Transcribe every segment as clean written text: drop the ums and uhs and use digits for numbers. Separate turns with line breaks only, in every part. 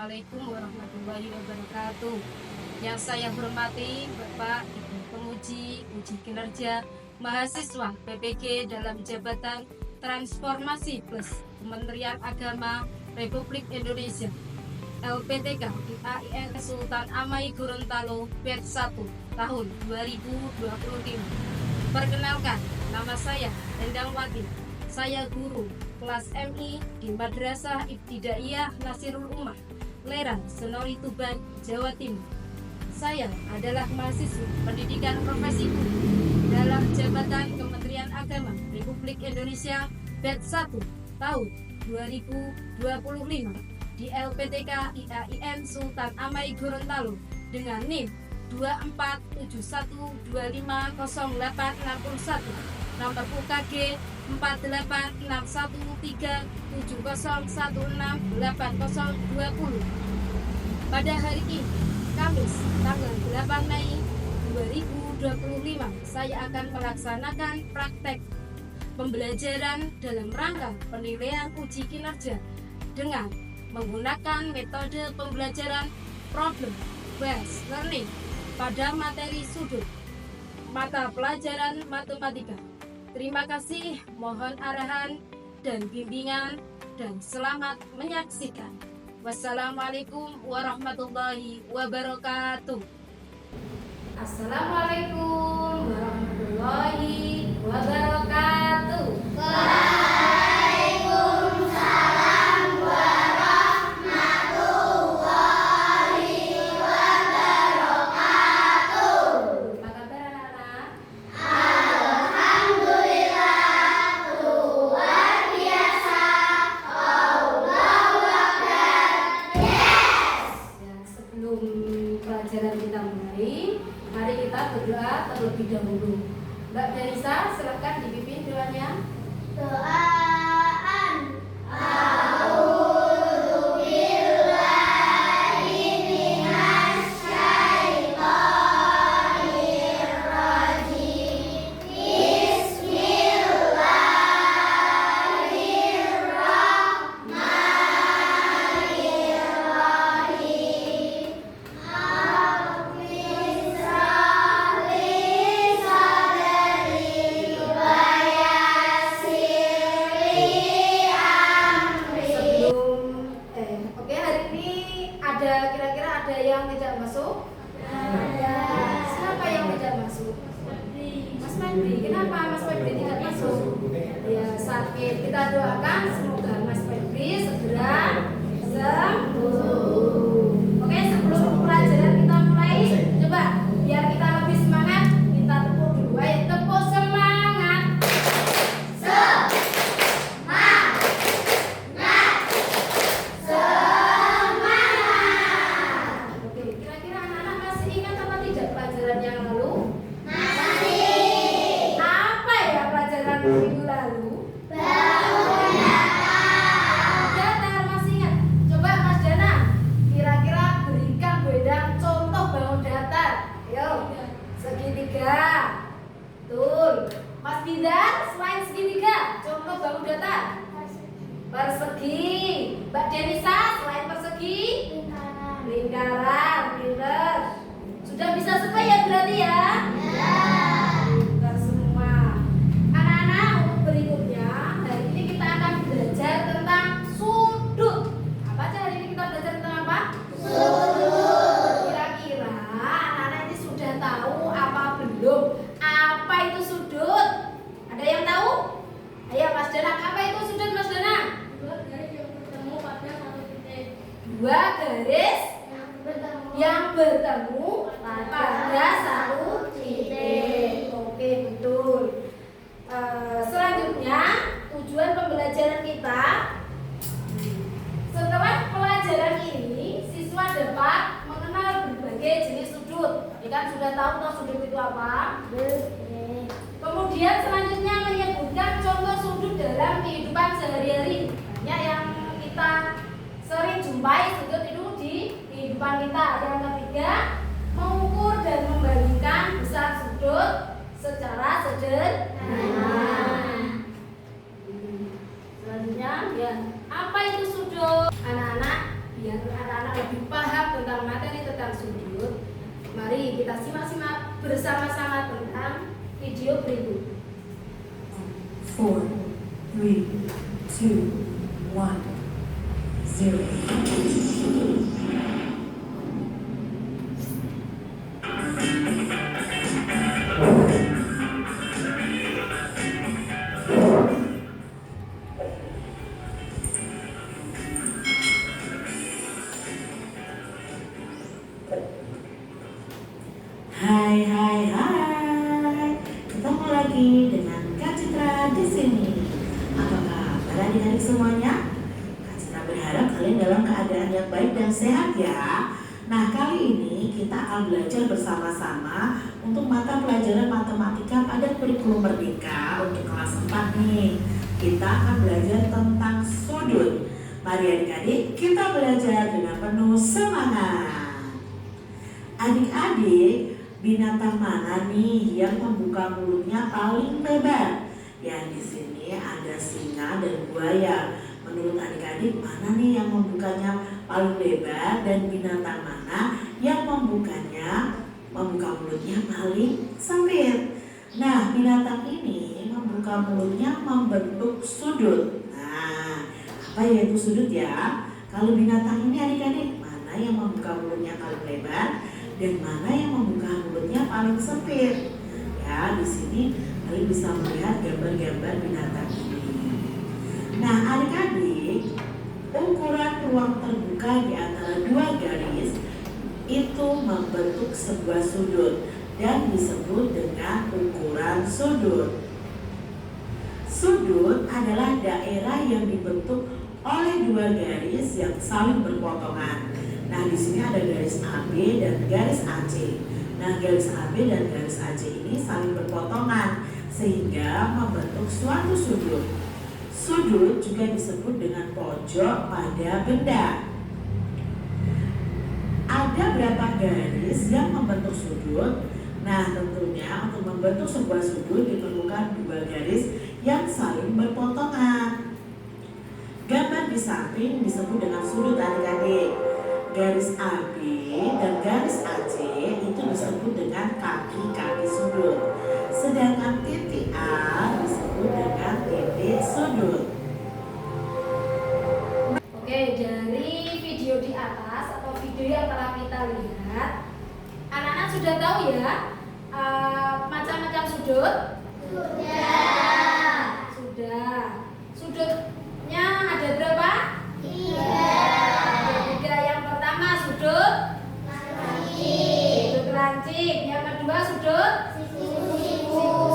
Assalamualaikum warahmatullahi wabarakatuh. Yang saya hormati Bapak Ibu Penguji Uji Kinerja Mahasiswa PPG dalam Jabatan Transformasi Plus Kementerian Agama Republik Indonesia LPTK IAIN Sultan Amai Gorontalo Batch 1 tahun 2025. Perkenalkan, nama saya Endang Wati. Saya guru kelas MI di Madrasah Ibtidaiyah Nasirul Ummah, Leran, Senori, Tuban, Jawa Timur. Saya adalah mahasiswa pendidikan profesi guru dalam Jabatan Kementerian Agama Republik Indonesia Batch 1 tahun 2025 di LPTK IAIN Sultan Amai Gorontalo dengan NIM 2471250861, nomor UKG 486137016820. Pada hari ini, Kamis, tanggal 8 Mei 2025, saya akan melaksanakan praktek pembelajaran dalam rangka penilaian uji kinerja dengan menggunakan metode pembelajaran problem based learning pada materi sudut mata pelajaran matematika. Terima kasih, mohon arahan dan bimbingan, dan selamat menyaksikan. Wassalamualaikum warahmatullahi wabarakatuh. Assalamualaikum warahmatullahi wabarakatuh. Pelajaran kita mulai, mari kita berdoa terlebih dahulu. Mbak Darisa, silakan dipimpin doanya.
Doaan.
Ada yang tidak masuk? Ada. Siapa yang tidak masuk? Mas Febri. Kenapa Mas Febri tidak masuk? Ya, sakit. Kita doakan semoga Mas Febri segera sembuh. Oke, sebelum pelajaran kita mulai, coba biar kita lebih semangat, kita tepuk dulu. Ayo, tepuk semangat. Yang lalu masih. Apa ya pelajaran minggu lalu? Bangun datar. Masih ingat? Coba Mas Dana, kira-kira berikan bedang contoh bangun datar. Ayo, segitiga. Betul. Mas Bidar, selain segitiga, contoh bangun datar. Persegi. Mbak Denisa, selain persegi, lingkaran. Pinter. Sudah bisa semua ya berarti ya? Ya. Pintar semua. Anak-anak, untuk berikutnya, hari ini kita akan belajar tentang sudut. Apa aja hari ini kita belajar tentang apa? Sudut. Kira-kira anak-anak ini sudah tahu apa belum? Apa itu sudut? Ada yang tahu? Ayo Mas Dana, apa itu sudut Mas Dana?
Dua garis yang bertemu pada satu titik.
Dua garis yang bertemu pada satu titik. Oke, betul. Selanjutnya, tujuan pembelajaran kita, setelah pelajaran ini siswa dapat mengenal berbagai jenis sudut. Tadi kan sudah tahu toh sudut itu apa? Kemudian selanjutnya menyebutkan contoh sudut dalam kehidupan sehari-hari. Banyak yang kita sering jumpai sudut itu di kehidupan kita. Yang ketiga, mengukur dan membandingkan besar sudut secara sederhana. Selanjutnya, ya, apa itu sudut? Anak-anak biar anak-anak lebih paham tentang materi tentang sudut, mari kita simak-simak bersama-sama tentang video berikut.
4, 3, 2, 1, 0. Hai. Ketemu lagi dengan Kak Citra di sini. Apa kabar adik-adik semuanya? Kak Citra berharap kalian dalam keadaan yang baik dan sehat ya. Nah, kali ini kita akan belajar bersama-sama untuk mata pelajaran matematika pada kurikulum Merdeka untuk kelas 4 nih. Kita akan belajar tentang sudut. Mari adik-adik kita belajar dengan penuh semangat. Adik-adik, binatang mana nih yang membuka mulutnya paling lebar? Yang di sini ada singa dan buaya. Menurut adik-adik, mana nih yang membukanya paling lebar dan binatang mana yang membuka mulutnya paling sempit? Nah, binatang ini membuka mulutnya membentuk sudut. Nah, apa yaitu sudut ya? Kalau binatang ini adik-adik, mana yang membuka mulutnya paling lebar dan mana yang membuka mulutnya paling sempit? Ya, di sini kalian bisa melihat gambar-gambar binatang ini. Nah, adik-adik, ukuran ruang terbuka di antara dua garis itu membentuk sebuah sudut dan disebut dengan ukuran sudut. Sudut adalah daerah yang dibentuk oleh dua garis yang saling berpotongan. Nah, di sini ada garis AB dan garis AC. Nah, garis AB dan garis AC ini saling berpotongan sehingga membentuk suatu sudut. Sudut juga disebut dengan pojok pada benda. Ada berapa garis yang membentuk sudut? Nah, tentunya untuk membentuk sebuah sudut diperlukan dua garis yang saling berpotongan. Gambar di samping disebut dengan sudut adik-adik. Garis AB dan garis AC itu disebut dengan kaki-kaki sudut. Sedangkan titik A disebut dengan titik sudut.
Oke, dari video di atas atau video yang telah kita lihat, anak-anak sudah tahu ya macam-macam sudut? Sudah. Sudutnya ada berapa? 3. Yang pertama sudut lancip. Yang kedua sudut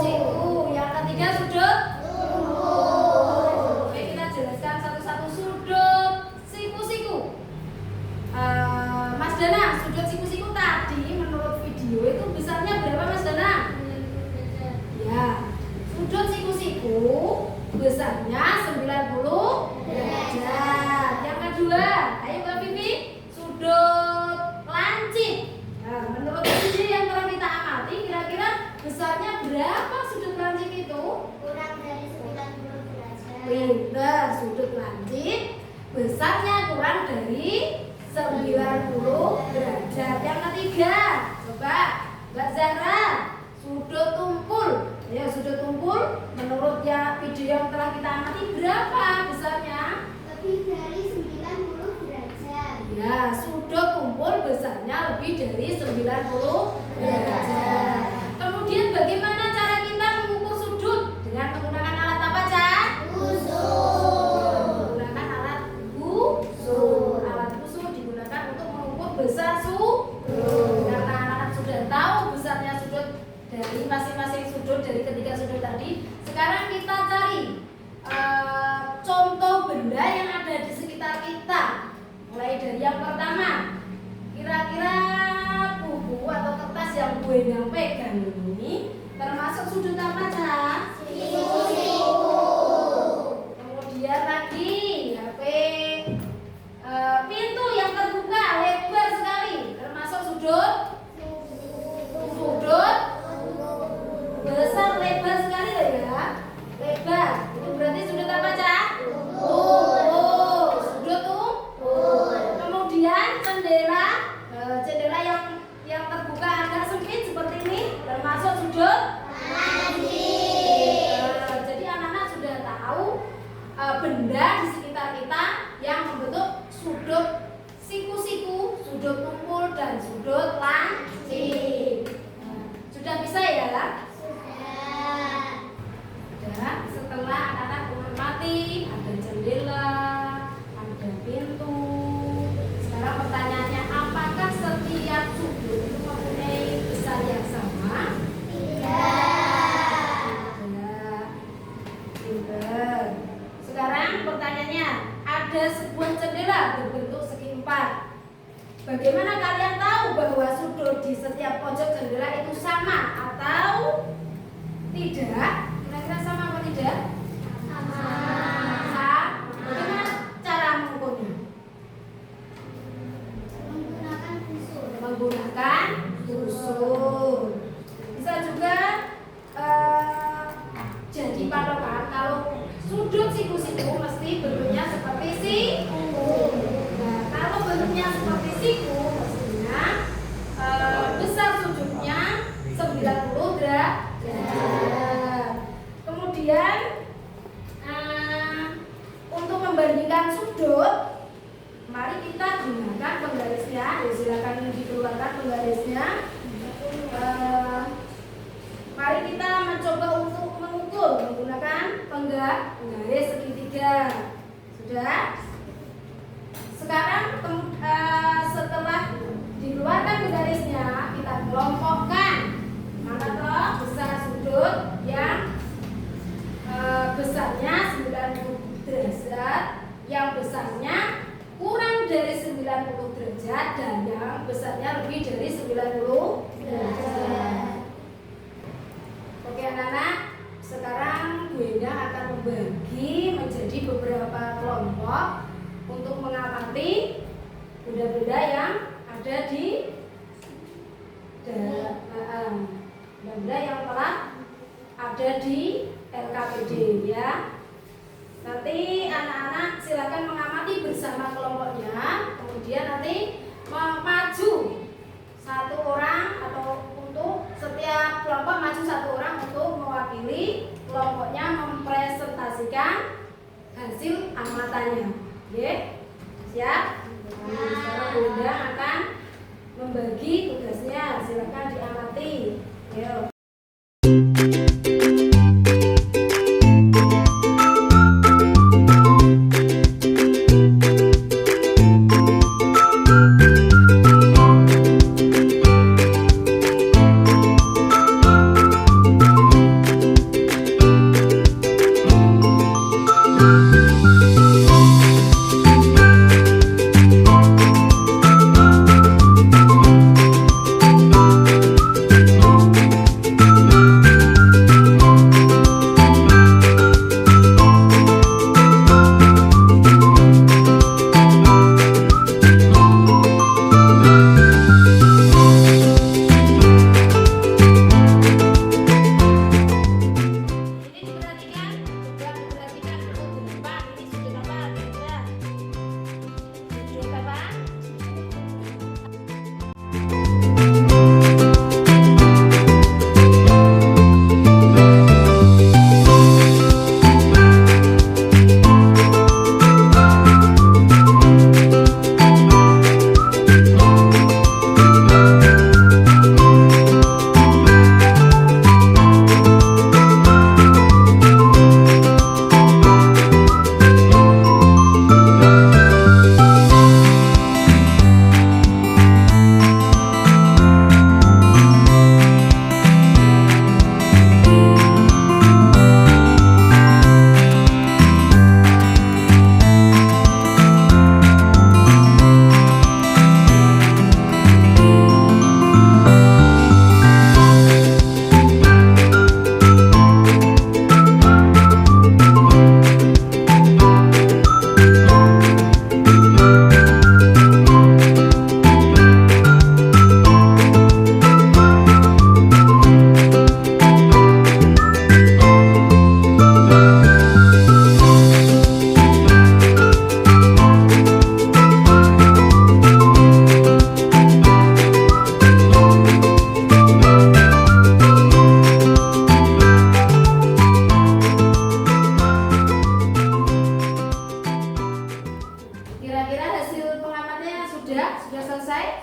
siku. Yang ketiga sudut Oke, kita jelaskan satu-satu sudut siku-siku. Mas Dana, sudut siku-siku tadi menurut video itu besarnya berapa Mas Dana? Ya, sudut siku-siku besarnya 90 derajat. Yang kedua, ayo Mbak Vivi, sudut lancip. Nah, menurut video yang telah kita amati, kira-kira besarnya berapa sudut lancip itu?
Kurang dari 90 derajat.
Pinter, sudut lancip besarnya kurang dari 90 derajat. Yang ketiga, coba Mbak Zahra, sudut tumpul. Ya, sudut tumpul menurut video yang telah kita amati berapa besarnya?
Lebih dari 90 derajat.
Ya, sudut tumpul besarnya lebih dari 90 derajat. Kemudian bagaimana cara kita mengukur sudut? Dengan menggunakan alat apa, Cak? Menggunakan alat busur. Alat busur digunakan untuk mengukur besar sudut. Karena anak-anak sudah tahu besarnya sudut dari masing-masing sudut dari ketiga sudut tadi. Sekarang kita cari contoh benda yang ada di sekitar kita. Mulai dari yang pertama, kira-kira buku atau kertas yang Bu Endang pegang ini termasuk sudut apa, Cak?
Siku.
Kemudian lagi HP, pintu yang terbuka lebar sekali termasuk sudut besar lebar sekali loh ya. Lebar itu berarti sudut apa, Cak? Sudut tumpul. jendela. Jendela yang terbuka agak sempit seperti ini termasuk sudut jadi anak-anak sudah tahu benda di sekitar kita yang membentuk sudut siku-siku, sudut tumpul dan sudut lancip. Sudah bisa ya? Sudah. Setelah anak-anak mengamati ada jendela, ada pintu. Sekarang pertanyaannya, apakah setiap sudut itu mempunyai besar yang sama? Pinter. Sekarang pertanyaannya, ada sebuah jendela berbentuk segi empat. Bagaimana kalian tahu bahwa sudut di setiap pojok jendela itu sama atau tidak? Kira-kira sama atau tidak? Sama. Bagaimana cara mengukurnya? Menggunakan busur. Bisa juga jadi patokan kalau sudut siku-siku mesti bentuknya seperti siku. Nah, kalau bentuknya seperti siku mestinya besar sudutnya 90 derajat. Kemudian untuk membandingkan sudut, mari kita gunakan penggarisnya. Silakan dikeluarkan penggarisnya. Mari kita mencoba untuk mengukur menggunakan penggaris segitiga. Sudah? Sekarang setelah dikeluarkan penggarisnya, kita kelompokkan mana toh besar sudut yang besarnya 90 derajat, yang besarnya kurang dari 90 derajat, dan yang besarnya lebih dari 90 derajat. Oke anak-anak, sekarang Bu Endah akan membagi menjadi beberapa kelompok untuk mengamati benda-benda yang ada di benda yang telah ada di LKPD ya. Nanti anak-anak silakan mengamati bersama kelompoknya, kemudian nanti maju satu orang atau untuk setiap kelompok maju satu orang untuk mewakili kelompoknya mempresentasikan hasil amatannya. Oke? Siap? Sekarang Bunda akan membagi tugasnya, silakan diamati. Yuk.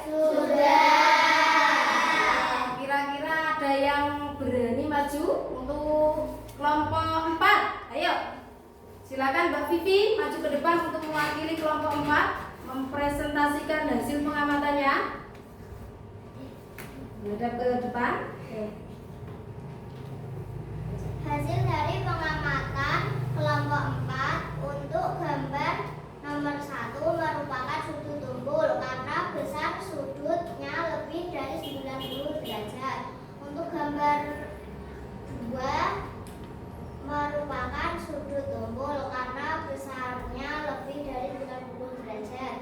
Sudah.
Kira-kira ada yang berani maju untuk kelompok 4? Ayo. Silakan Mbak Vivi maju ke depan untuk mewakili kelompok 4, mempresentasikan hasil pengamatannya. Menghadap ke depan. Oke.
Hasil dari pengamatan kelompok 4 untuk gambar nomor 1 merupakan sudut tumpul karena besar sudutnya lebih dari 90 derajat. Untuk gambar 2 merupakan sudut tumpul karena besarnya lebih dari 90 derajat.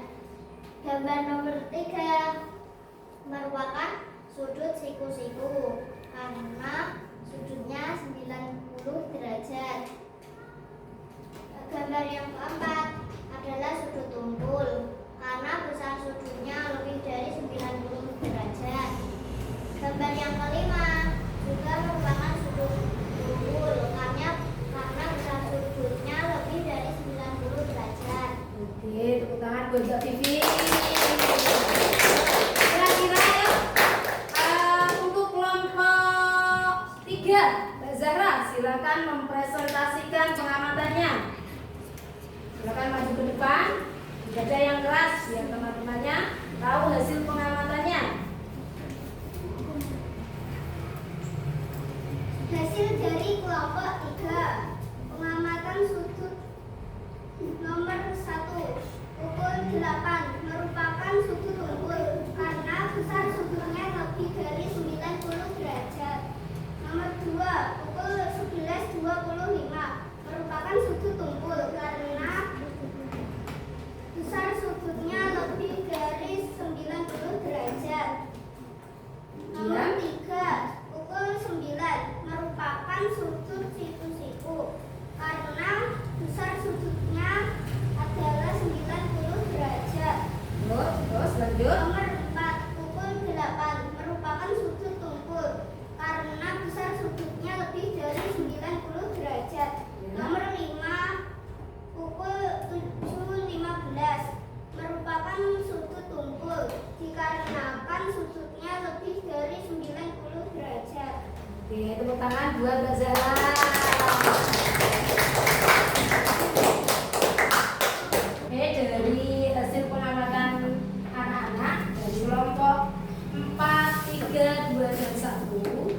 Gambar nomor 3 merupakan sudut siku-siku karena sudutnya 90 derajat. Gambar yang keempat adalah sudut tumpul karena besar sudutnya lebih dari 90 derajat. Gambar yang kelima juga merupakan sudut tumpul karena besar sudutnya lebih dari 90 derajat.
Oke, tepuk tangan buat Mbak Vivi. Kira-kira ya, untuk kelompok 3, Mbak Zahra, silakan mempresentasikan pengamatannya. Silakan maju ke depan, dada yang keras biar teman-temannya tahu hasil pengamatannya.
Hasil dari kelompok 3 pengamatan sudut nomor 1 pukul 8 merupakan sudut tumpul karena besar sudutnya lebih dari 90 derajat. Nomor 2 pukul 11.25 merupakan sudut tumpul karena besar sudutnya lebih dari 90 derajat. Nomor 3 pukul 9 merupakan sudut siku-siku karena besar sudutnya adalah 90 derajat.
Terus lanjut.
Nomor 4 pukul 8 merupakan sudut tumpul karena besar sudutnya lebih dari 90 derajat. Nomor 5 pukul 7.15 merupakan sudut tumpul dikarenakan sudutnya lebih dari 90 derajat.
Oke, tepuk tangan buat Mbak Zahra. Oke, dari hasil pengamatan anak-anak dari kelompok 4, 3, 2, dan 1.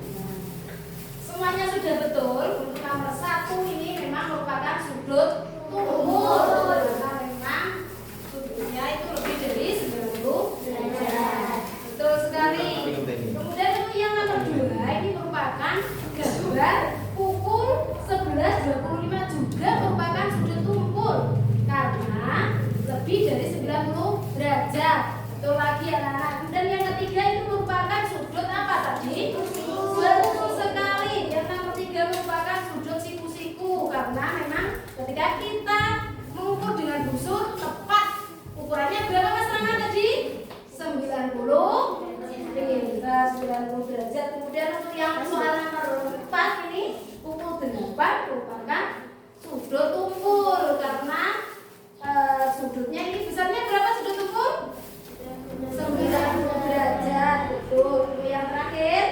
Semuanya sudah betul. Untuk nomor 1 ini memang merupakan sudut tumpul karena memang sudutnya itu lebih dari 90 derajat. Betul sekali. Kemudian untuk yang nomor 2 ini merupakan gambar pukul 11.25 juga merupakan sudut tumpul karena lebih dari 90 derajat. Betul lagi anak-anak. Dan yang ketiga itu merupakan sudut apa tadi? Betul sekali. Yang nomor 3 merupakan sudut siku-siku karena memang ketika kita mengukur dengan busur tepat ukurannya berapa Mas Rama tadi? 90 derajat. Kemudian untuk yang soal nomor 4 ini pukul 8 merupakan sudut tumpul karena sudutnya ini besarnya berapa sudut tumpul? 90 derajat. Betul. Untuk yang terakhir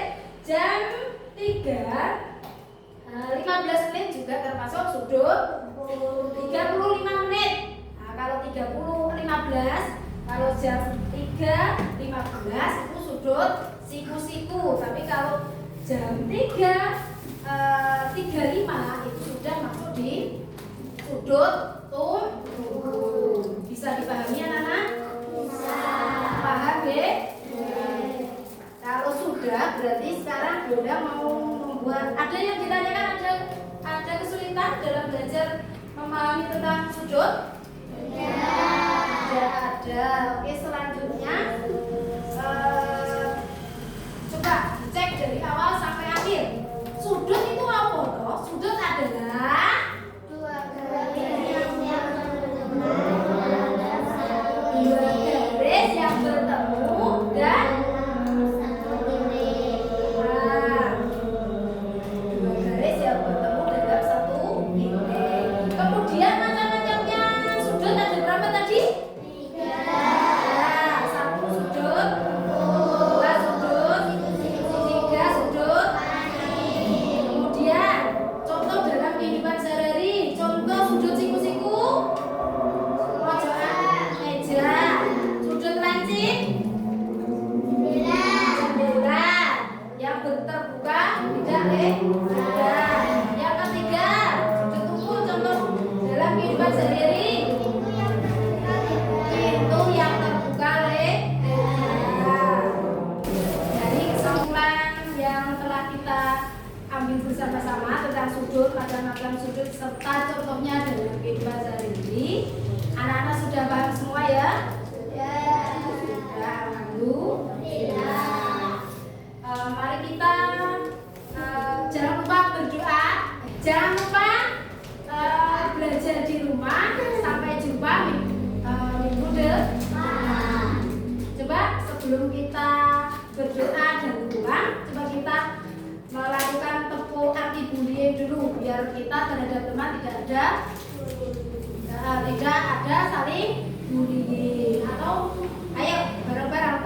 jam 3 15 menit juga termasuk sudut 35 menit. Nah, kalau 30 15 kalau jam 3.15 itu sudut siku-siku. Tapi kalau jam 3.35 itu sudah masuk di sudut tumpul. Bisa dipahami anak-anak?
Bisa.
Paham ya? Kalau sudah berarti sekarang Bunda mau membuat. Ada yang ditanyakan, ada kesulitan dalam belajar memahami tentang sudut? Tidak ada. Oke, selanjutnya coba cek dari awal sampai akhir. Sudut itu apa toh? Sudut adalah
Dua garis yang bertemu
dua garis yang bertemu dan
satu titik.
dua garis yang bertemu dalam satu titik. Kemudian macam-macamnya sudut ada berapa tadi?
3.
Nah, satu sudut, macam-macam sudut, serta contohnya dalam kehidupan sehari-hari. Anak-anak sudah paham semua ya? Sudah, lalu mari kita jangan lupa berdoa, jangan lupa belajar di rumah. Sampai jumpa minggu depan. Coba sebelum kita berdoa dan pulang, coba kita melakukan tepuk anti bullying dulu, biar kita terhadap teman tidak ada saling bullying. Atau ayo bareng-bareng